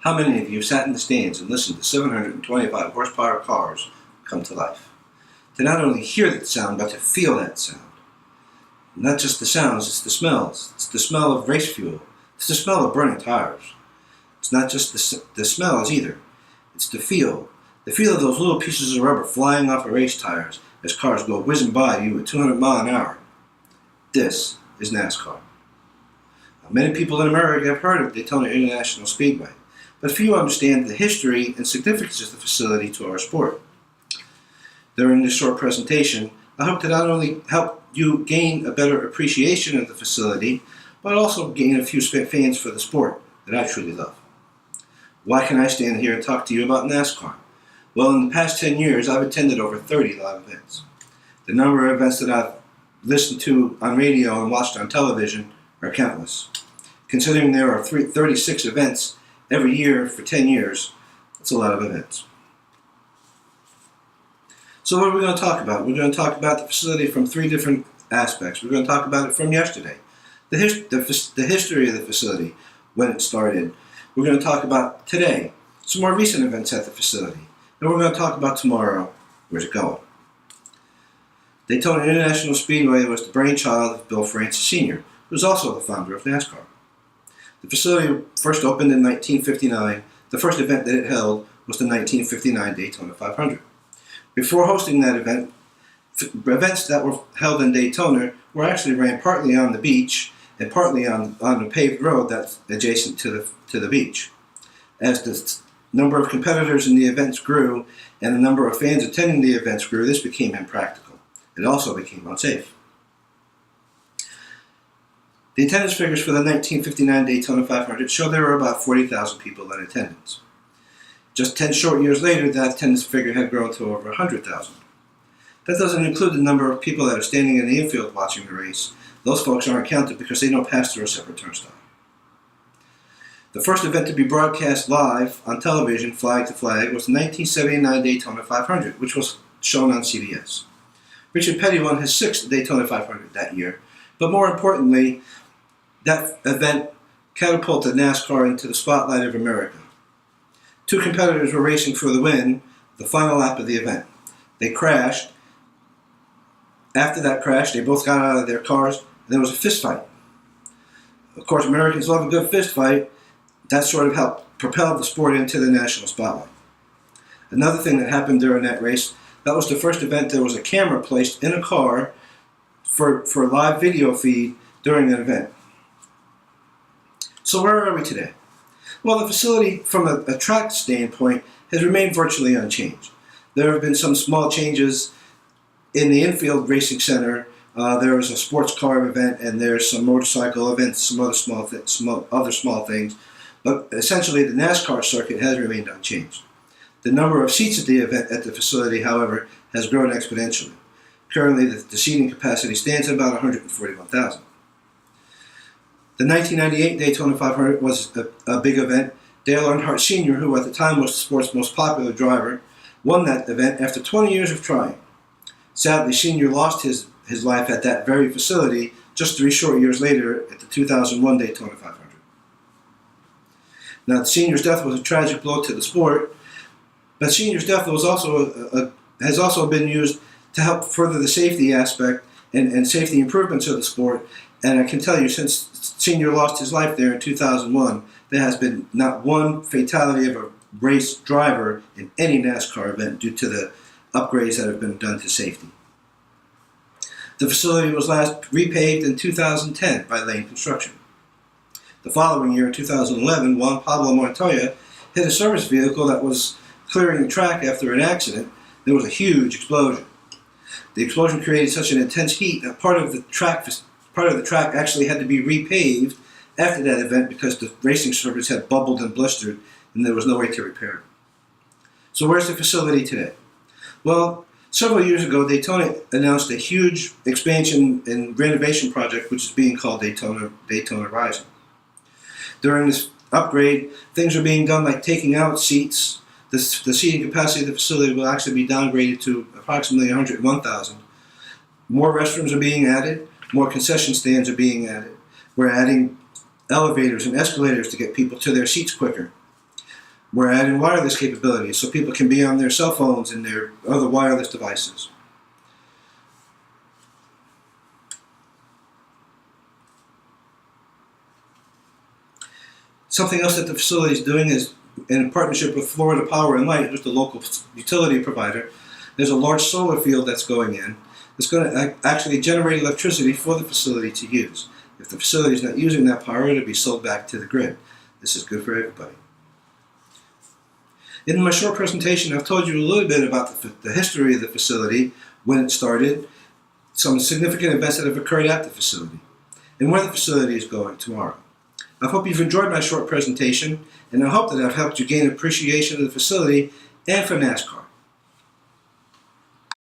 How many of you sat in the stands and listened to 725 horsepower cars come to life? To not only hear that sound, but to feel that sound. Not just the sounds, it's the smells. It's the smell of race fuel. It's the smell of burning tires. It's not just the smells either. It's the feel. The feel of those little pieces of rubber flying off of race tires as cars go whizzing by you at 200 miles an hour. This is NASCAR. Many people in America have heard of Daytona International Speedway, but few understand the history and significance of the facility to our sport. During this short presentation, I hope to not only help you gain a better appreciation of the facility, but also gain a few fans for the sport that I truly love. Why can I stand here and talk to you about NASCAR? Well, in the past 10 years, I've attended over 30 live events. The number of events that I've listened to on radio and watched on television are countless. Considering there are 36 events every year for 10 years, that's a lot of events. So what are we going to talk about? We're going to talk about the facility from three different aspects. We're going to talk about it from yesterday, the history of the facility, when it started. We're going to talk about today, some more recent events at the facility. And we're going to talk about tomorrow, where's it going? Daytona International Speedway was the brainchild of Bill Francis Sr., who was also the founder of NASCAR. The facility first opened in 1959. The first event that it held was the 1959 Daytona 500. Before hosting that event, events that were held in Daytona were actually ran partly on the beach and partly on a paved road that's adjacent to the beach. As the number of competitors in the events grew and the number of fans attending the events grew, this became impractical. It also became unsafe. The attendance figures for the 1959 Daytona 500 show there were about 40,000 people in attendance. Just 10 short years later, that attendance figure had grown to over 100,000. That doesn't include the number of people that are standing in the infield watching the race. Those folks aren't counted because they don't pass through a separate turnstile. The first event to be broadcast live on television, flag to flag, was the 1979 Daytona 500, which was shown on CBS. Richard Petty won his sixth Daytona 500 that year, but more importantly, that event catapulted NASCAR into the spotlight of America. Two competitors were racing for the win, the final lap of the event. They crashed. After that crash, they both got out of their cars, and there was a fist fight. Of course, Americans love a good fist fight. That sort of helped propel the sport into the national spotlight. Another thing that happened during that race, that was the first event there was a camera placed in a car for a live video feed during that event. So where are we today? Well, the facility, from a track standpoint, has remained virtually unchanged. There have been some small changes in the infield racing center. There was a sports car event, and there's some motorcycle events, some other small things. But essentially, the NASCAR circuit has remained unchanged. The number of seats at the facility, however, has grown exponentially. Currently, the seating capacity stands at about 141,000. The 1998 Daytona 500 was a big event. Dale Earnhardt Sr., who at the time was the sport's most popular driver, won that event after 20 years of trying. Sadly, Sr. lost his life at that very facility just 3 short years later at the 2001 Daytona 500. Now, Sr.'s death was a tragic blow to the sport, but Sr.'s death was has also been used to help further the safety aspect and safety improvements of the sport. And I can tell you, since Sr. lost his life there in 2001, there has been not one fatality of a race driver in any NASCAR event due to the upgrades that have been done to safety. The facility was last repaved in 2010 by Lane Construction. The following year, in 2011, Juan Pablo Montoya hit a service vehicle that was clearing the track after an accident. There was a huge explosion. The explosion created such an intense heat that part of the track actually had to be repaved after that event because the racing surface had bubbled and blistered and there was no way to repair it. So where's the facility today? Well, several years ago, Daytona announced a huge expansion and renovation project which is being called Daytona Rising. During this upgrade, things are being done like taking out seats. The seating capacity of the facility will actually be downgraded to approximately 101,000. More restrooms are being added. More concession stands are being added. We're adding elevators and escalators to get people to their seats quicker. We're adding wireless capabilities so people can be on their cell phones and their other wireless devices. Something else that the facility is doing is, in partnership with Florida Power and Light, who's the local utility provider, there's a large solar field that's going in. It's going to actually generate electricity for the facility to use. If the facility is not using that power, it'll be sold back to the grid. This is good for everybody. In my short presentation, I've told you a little bit about the history of the facility, when it started, some significant events that have occurred at the facility, and where the facility is going tomorrow. I hope you've enjoyed my short presentation, and I hope that I've helped you gain appreciation of the facility and for NASCAR.